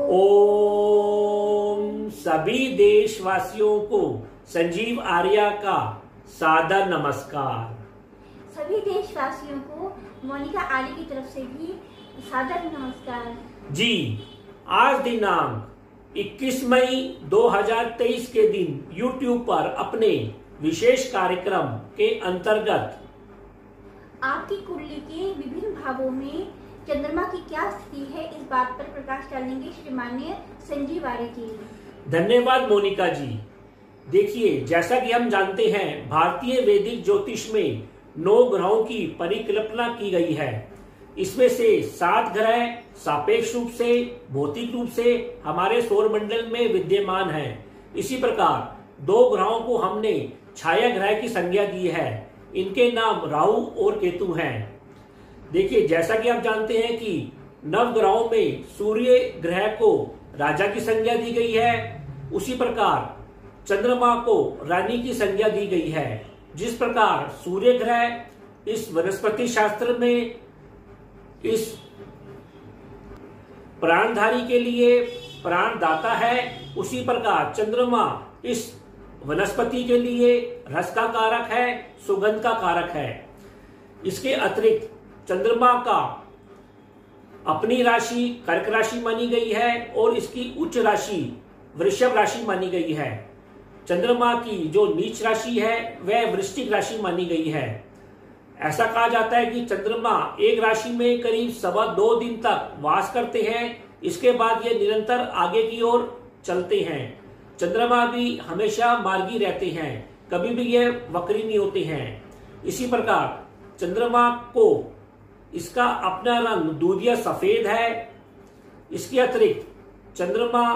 ओम सभी देशवासियों को संजीव आर्या का सादर नमस्कार। सभी देशवासियों को मोनिका आर्य की तरफ से भी सादर नमस्कार। जी, आज दिनांक 21 मई 2023 के दिन YouTube पर अपने विशेष कार्यक्रम के अंतर्गत आपकी कुंडली के विभिन्न भावों में चंद्रमा की क्या स्थिति है, इस बात पर प्रकाश डालेंगे श्री माननीय संजीव आर्य जी। धन्यवाद मोनिका जी। देखिए, जैसा कि हम जानते हैं, भारतीय वैदिक ज्योतिष में 9 ग्रहों की परिकल्पना की गई है। इसमें से 7 ग्रह सापेक्ष रूप से, भौतिक रूप से हमारे सौर मंडल में विद्यमान हैं। इसी प्रकार 2 ग्रहों को हमने छाया ग्रह की संज्ञा दी है। इनके नाम राहु और केतु हैं। देखिए, जैसा कि आप जानते हैं कि नवग्रहों में सूर्य ग्रह को राजा की संज्ञा दी गई है, उसी प्रकार चंद्रमा को रानी की संज्ञा दी गई है। जिस प्रकार सूर्य ग्रह इस वनस्पति शास्त्र में इस प्राणधारी के लिए प्राणदाता है, उसी प्रकार चंद्रमा इस वनस्पति के लिए रस का कारक है, सुगंध का कारक है। इसके अतिरिक्त चंद्रमा का अपनी राशि कर्क राशि मानी गई है और इसकी उच्च राशि वृषभ राशि मानी गई है। चंद्रमा की जो नीच राशि है वह वृश्चिक राशि मानी गई है। ऐसा कहा जाता है कि चंद्रमा एक राशि में करीब 2.25 दिन तक वास करते हैं। इसके बाद ये निरंतर आगे की ओर चलते हैं। चंद्रमा भी हमेशा मार्गी रहते हैं, कभी भी ये वक्री नहीं होते हैं। इसी प्रकार चंद्रमा को इसका अपना रंग दूधिया सफेद है। इसके अतिरिक्त चंद्रमा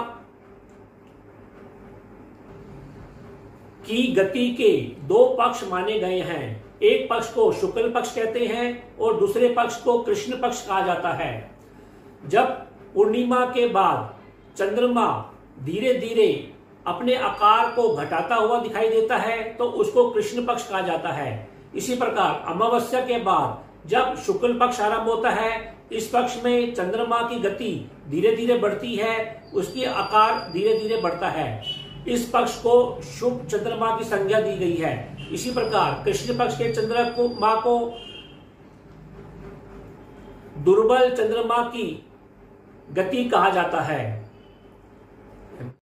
की गति के 2 पक्ष माने गए हैं। एक पक्ष को शुक्ल पक्ष कहते हैं और दूसरे पक्ष को कृष्ण पक्ष कहा जाता है। जब पूर्णिमा के बाद चंद्रमा धीरे धीरे अपने आकार को घटाता हुआ दिखाई देता है तो उसको कृष्ण पक्ष कहा जाता है। इसी प्रकार अमावस्या के बाद जब शुक्ल पक्ष आरंभ होता है, इस पक्ष में चंद्रमा की गति धीरे धीरे बढ़ती है, उसकी आकार धीरे धीरे बढ़ता है। इस पक्ष को शुभ चंद्रमा की संज्ञा दी गई है। इसी प्रकार कृष्ण पक्ष के चंद्रमा को दुर्बल चंद्रमा की गति कहा जाता है।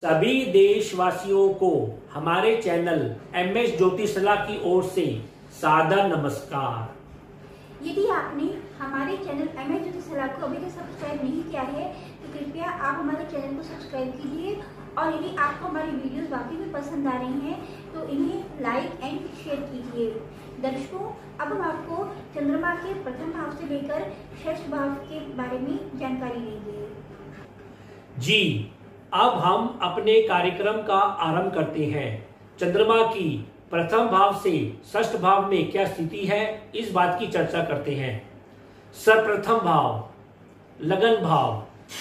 सभी देशवासियों को हमारे चैनल MS ज्योतिषला की ओर से सादर नमस्कार। यदि आपने हमारे चैनल MS ज्योतिषला को अभी तक सब्सक्राइब नहीं किया है तो कृपया आप हमारे चैनल को सब्सक्राइब कीजिए, और यदि आपको हमारी वीडियोस वाकई में पसंद आ रही हैं तो इन्हें लाइक एंड शेयर कीजिए। दर्शकों, अब हम आपको चंद्रमा के प्रथम भाव से लेकर षष्ठ भाव के बारे में जानकारी देंगे। जी, अब हम अपने कार्यक्रम का आरंभ करते हैं। चंद्रमा की प्रथम भाव से षष्ठ भाव में क्या स्थिति है, इस बात की चर्चा करते हैं। सर्वप्रथम भाव लगन भाव।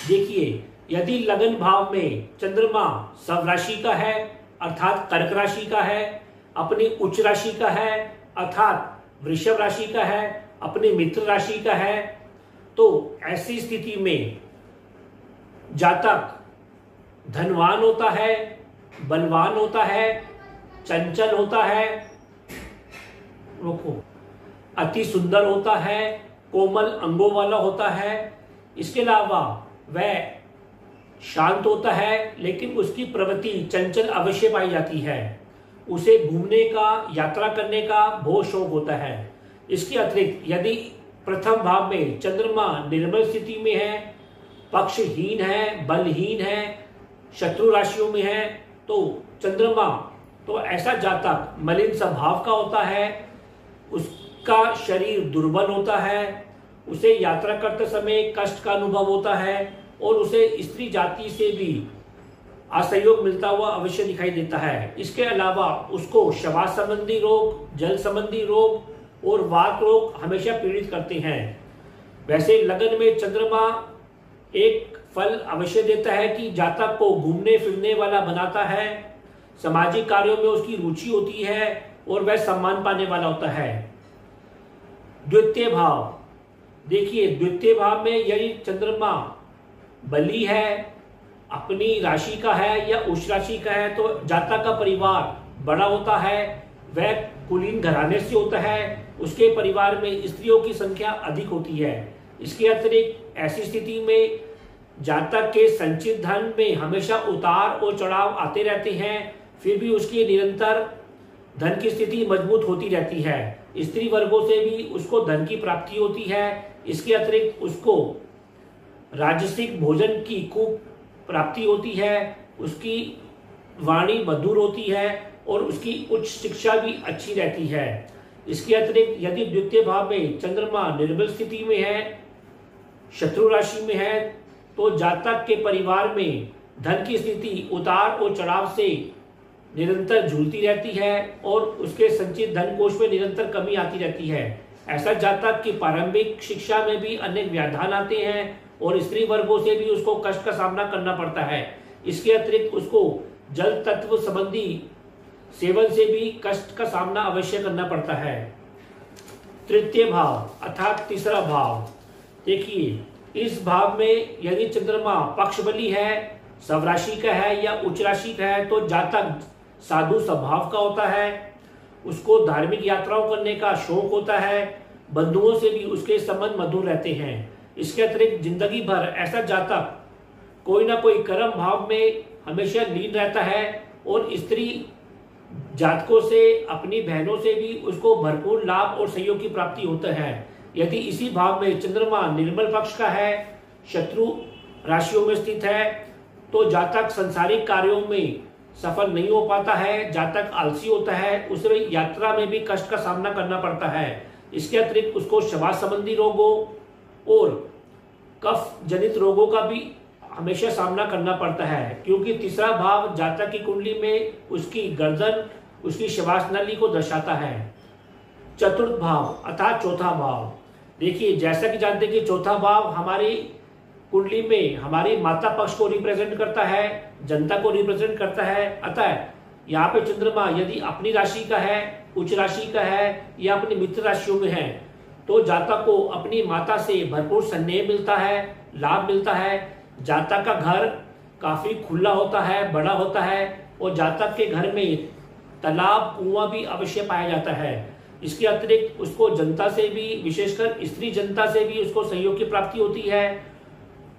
देखिए, यदि लगन भाव में चंद्रमा स्वराशि का है अर्थात कर्क राशि का है, अपनी उच्च राशि का है अर्थात वृषभ राशि का है, अपनी मित्र राशि का है, तो ऐसी स्थिति में जातक धनवान होता है, बलवान होता है, चंचल होता है, अति सुंदर होता है, कोमल अंगों वाला होता है। इसके अलावा वह शांत होता है, लेकिन उसकी प्रवृत्ति चंचल अवश्य पाई जाती है। उसे घूमने का, यात्रा करने का बहुत शौक होता है। इसके अतिरिक्त यदि प्रथम भाव में चंद्रमा निर्बल स्थिति में है, पक्षहीन है, बलहीन है, शत्रु राशियों में है, तो चंद्रमा तो ऐसा जातक मलिन स्वभाव का होता है, उसका शरीर दुर्बल होता है, उसे यात्रा करते समय कष्ट का अनुभव होता है और उसे स्त्री जाति से भी असहयोग मिलता हुआ अवश्य दिखाई देता है। इसके अलावा उसको श्वास संबंधी रोग, जल संबंधी रोग और वात रोग हमेशा पीड़ित करते हैं। वैसे लगन में चंद्रमा एक फल अवश्य देता है कि जातक को घूमने फिरने वाला बनाता है, सामाजिक कार्यों में उसकी रुचि होती है और वह सम्मान पाने वाला होता है। द्वितीय भाव। देखिए, द्वितीय भाव में यदि चंद्रमा बली है अपनी राशि का है या उच्च राशि का है तो जातक का परिवार बड़ा होता है, वह कुलीन घराने से होता है, उसके परिवार में स्त्रियों की संख्या अधिक होती है। इसके अतिरिक्त ऐसी स्थिति में जातक के संचित धन में हमेशा उतार और चढ़ाव आते रहते हैं, फिर भी उसकी निरंतर धन की स्थिति मजबूत होती रहती है। स्त्री वर्गों से भी उसको धन की प्राप्ति होती है। इसके अतिरिक्त उसको राजसिक भोजन की खूब प्राप्ति होती है, उसकी वाणी मधुर होती है और उसकी उच्च शिक्षा भी अच्छी रहती है। इसके अतिरिक्त यदि द्वितीय भाव में चंद्रमा निर्बल स्थिति में है, शत्रु राशि में है, तो जातक के परिवार में धन की स्थिति उतार और चढ़ाव से निरंतर झूलती रहती है और उसके संचित धन कोष में निरंतर कमी आती रहती है। ऐसा जातक की प्रारंभिक शिक्षा में भी अनेक व्यवधान आते हैं और स्त्री वर्गों से भी उसको कष्ट का सामना करना पड़ता है। इसके अतिरिक्त उसको जल तत्व संबंधी सेवन से भी कष्ट का सामना अवश्य करना पड़ता है। तृतीय भाव अर्थात तीसरा भाव, देखिए इस भाव में यदि चंद्रमा पक्ष बली है, स्वराशि का है या उच्च राशि का है तो जातक साधु स्वभाव का होता है, उसको धार्मिक यात्राओं करने का शौक होता है, बंधुओं से भी उसके संबंध मधुर रहते हैं। इसके अतिरिक्त जिंदगी भर ऐसा जातक कोई ना कोई कर्म भाव में हमेशा लीन रहता है और स्त्री जातकों से अपनी बहनों से भी उसको भरपूर लाभ और सहयोग की प्राप्ति होता है। यदि इसी भाव में चंद्रमा निर्मल पक्ष का है, शत्रु राशियों में स्थित है, तो जातक संसारिक कार्यों में सफल नहीं हो पाता है, जातक आलसी होता है, उसे यात्रा में भी कष्ट का सामना करना पड़ता है। इसके अतिरिक्त उसको श्वास संबंधी रोगों और कफ जनित रोगों का भी हमेशा सामना करना पड़ता है, क्योंकि तीसरा भाव जातक की कुंडली में उसकी गर्दन, उसकी श्वास नली को दर्शाता है। चतुर्थ भाव अर्थात चौथा भाव, देखिए जैसा कि जानते हैं कि चौथा भाव हमारी कुंडली में हमारी माता पक्ष को रिप्रेजेंट करता है, जनता को रिप्रेजेंट करता है। अतः यहाँ पे चंद्रमा यदि अपनी राशि का है, उच्च राशि का है या अपनी मित्र राशियों में है, तो जातक को अपनी माता से भरपूर स्नेह मिलता है, लाभ मिलता है। जातक का घर काफी खुला होता है, बड़ा होता है और जातक के घर में तालाब कुआं भी अवश्य पाया जाता है। इसके अतिरिक्त उसको जनता से भी, विशेषकर स्त्री जनता से भी उसको सहयोग की प्राप्ति होती है।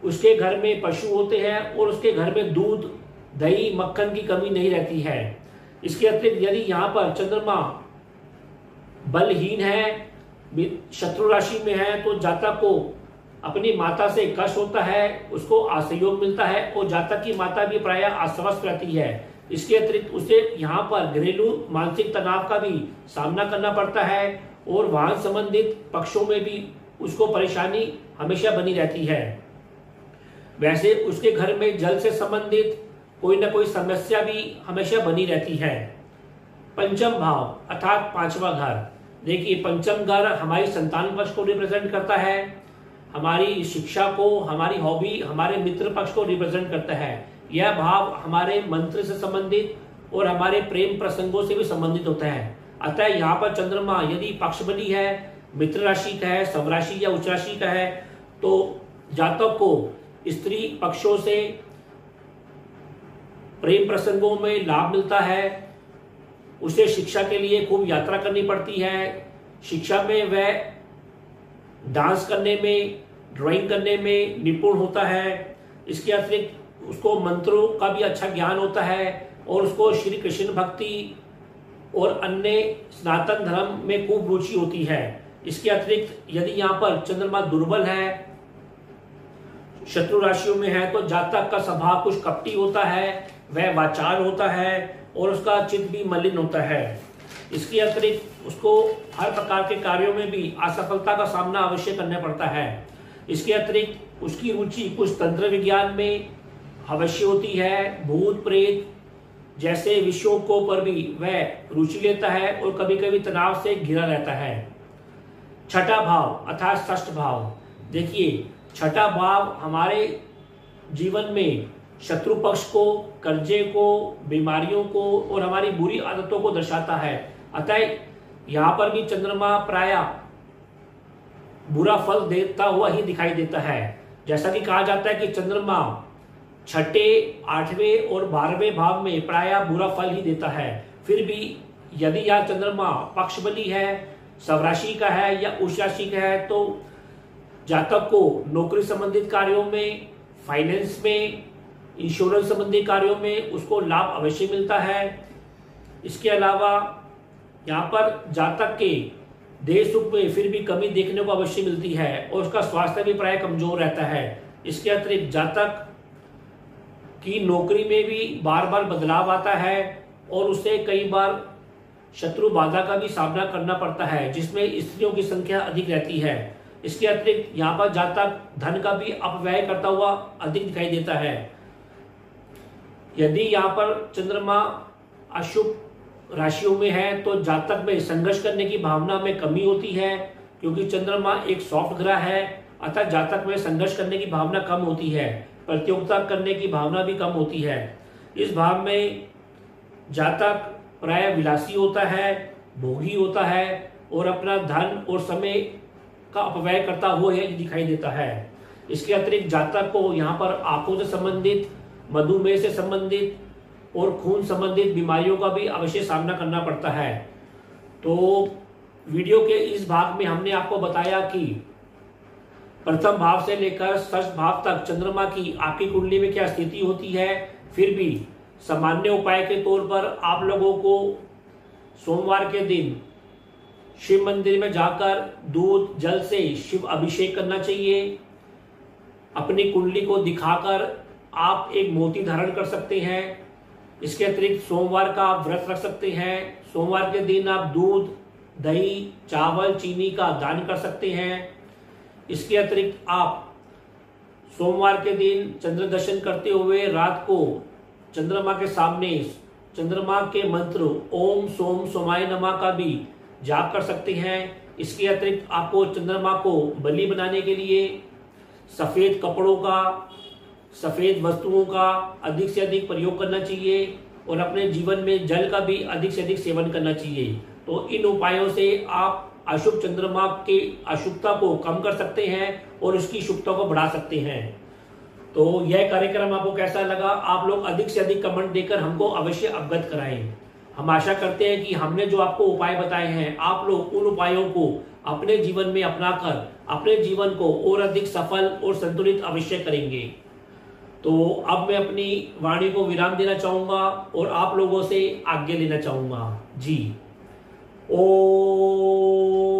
उसके घर में पशु होते हैं और उसके घर में दूध, दही, मक्खन की कमी नहीं रहती है। इसके अतिरिक्त यदि यहाँ पर चंद्रमा बलहीन है, शत्रु राशि में है, तो जातक को अपनी माता से कष्ट होता है, उसको असहयोग मिलता है और जातक की माता भी प्रायः अस्वस्थ रहती है। इसके अतिरिक्त उसे यहाँ पर घरेलू मानसिक तनाव का भी सामना करना पड़ता है और वाहन संबंधित पक्षों में भी उसको परेशानी हमेशा बनी रहती है। वैसे उसके घर में जल से संबंधित कोई ना कोई समस्या भी हमेशा बनी रहती है। पंचम भाव अर्थात पांचवा घर, देखिए पंचम घर हमारी संतान पक्ष को रिप्रेजेंट करता है, हमारी शिक्षा को, हमारी हॉबी, हमारे मित्र पक्ष को रिप्रेजेंट करता है। यह भाव हमारे मंत्र से संबंधित और हमारे प्रेम प्रसंगों से भी संबंधित होता है। अतः यहाँ पर चंद्रमा यदि पक्ष बली है, मित्र राशि का है, स्वराशि या उच्च राशि का है, तो जातक को स्त्री पक्षों से प्रेम प्रसंगों में लाभ मिलता है। उसे शिक्षा के लिए खूब यात्रा करनी पड़ती है। शिक्षा में वह डांस करने में, ड्राइंग करने में निपुण होता है। इसके अतिरिक्त उसको मंत्रों का भी अच्छा ज्ञान होता है और उसको श्री कृष्ण भक्ति और अन्य सनातन धर्म में खूब रुचि होती है। इसके अतिरिक्त यदि यहाँ पर चंद्रमा दुर्बल है, शत्रु राशियों में है, तो जातक का स्वभाव कुछ कपटी होता है, वह वाचाल होता है और उसका चित्त भी मलिन होता है। इसके अतिरिक्त उसको हर प्रकार के कार्यों में भी असफलता का सामना अवश्य करना पड़ता है। इसके अतिरिक्त उसकी रुचि कुछ तंत्र विज्ञान में अवश्य होती है, भूत प्रेत जैसे विषयों को पर भी वह रुचि लेता है और कभी कभी तनाव से घिरा रहता है। छठा भाव अर्थात षष्ठ भाव, देखिए छठा भाव हमारे जीवन में शत्रु पक्ष को, कर्जे को, बीमारियों को और हमारी बुरी आदतों को दर्शाता है। अतः यहाँ पर भी चंद्रमा प्रायः बुरा फल देता हुआ ही दिखाई देता है। जैसा कि कहा जाता है कि चंद्रमा छठे, 8वें और 12वें भाव में प्रायः बुरा फल ही देता है। फिर भी यदि यह चंद्रमा पक्ष बली है, स्वराशि का है या उच्च राशि का है, तो जातक को नौकरी संबंधित कार्यों में, फाइनेंस में, इंश्योरेंस संबंधी कार्यों में उसको लाभ अवश्य मिलता है। इसके अलावा यहाँ पर जातक के देह सुख में फिर भी कमी देखने को अवश्य मिलती है और उसका स्वास्थ्य भी प्राय कमजोर रहता है। इसके अतिरिक्त जातक की नौकरी में भी बार बार बदलाव आता है और उसे कई बार शत्रु बाधा का भी सामना करना पड़ता है, जिसमें स्त्रियों की संख्या अधिक रहती है। इसके अतिरिक्त यहाँ पर जातक धन का भी अपव्यय करता हुआ अधिक दिखाई देता है। यदि यहाँ पर चंद्रमा अशुभ राशियों में है तो जातक में संघर्ष करने की भावना में कमी होती है, क्योंकि चंद्रमा एक सॉफ्ट ग्रह है, अतः जातक में संघर्ष करने की भावना कम होती है, प्रतियोगिता करने की भावना भी कम होती है। इस भाव में जातक प्राय विलासी होता है, भोगी होता है और अपना धन और समय का अपव्यय करता हुआ यह दिखाई देता है। इसके अतिरिक्त जातक को यहाँ पर आंखों से संबंधित, मधुमेह से संबंधित और खून संबंधित बीमारियों का भी अवश्य सामना करना पड़ता है। तो वीडियो के इस भाग में हमने आपको बताया कि प्रथम भाव से लेकर षष्ठ भाव तक चंद्रमा की आपकी कुंडली में क्या स्थिति होती है। फिर भी सामान्य उपाय के तौर पर आप लोगों को सोमवार के दिन शिव मंदिर में जाकर दूध जल से शिव अभिषेक करना चाहिए। अपनी कुंडली को दिखाकर आप एक मोती धारण कर सकते हैं। इसके अतिरिक्त सोमवार का आप व्रत रख सकते हैं। सोमवार के दिन आप दूध, दही, चावल, चीनी का दान कर सकते हैं। इसके अतिरिक्त आप सोमवार के दिन चंद्र दर्शन करते हुए रात को चंद्रमा के सामने चंद्रमा के मंत्र ओम सोम सोमाय नमः का भी जाप कर सकते हैं। इसके अतिरिक्त आपको चंद्रमा को बलि बनाने के लिए सफेद कपड़ों का, सफेद वस्तुओं का अधिक से अधिक प्रयोग करना चाहिए और अपने जीवन में जल का भी अधिक से अधिक सेवन करना चाहिए। तो इन उपायों से आप अशुभ चंद्रमा के अशुभता को कम कर सकते हैं और उसकी शुभता को बढ़ा सकते हैं। तो यह कार्यक्रम आपको कैसा लगा, आप लोग अधिक से अधिक कमेंट देकर हमको अवश्य अवगत कराएं। हम आशा करते हैं कि हमने जो आपको उपाय बताए हैं, आप लोग उन उपायों को अपने जीवन में अपनाकर अपने जीवन को और अधिक सफल और संतुलित अवश्य करेंगे। तो अब मैं अपनी वाणी को विराम देना चाहूंगा और आप लोगों से आज्ञा लेना चाहूंगा। जी, ओम।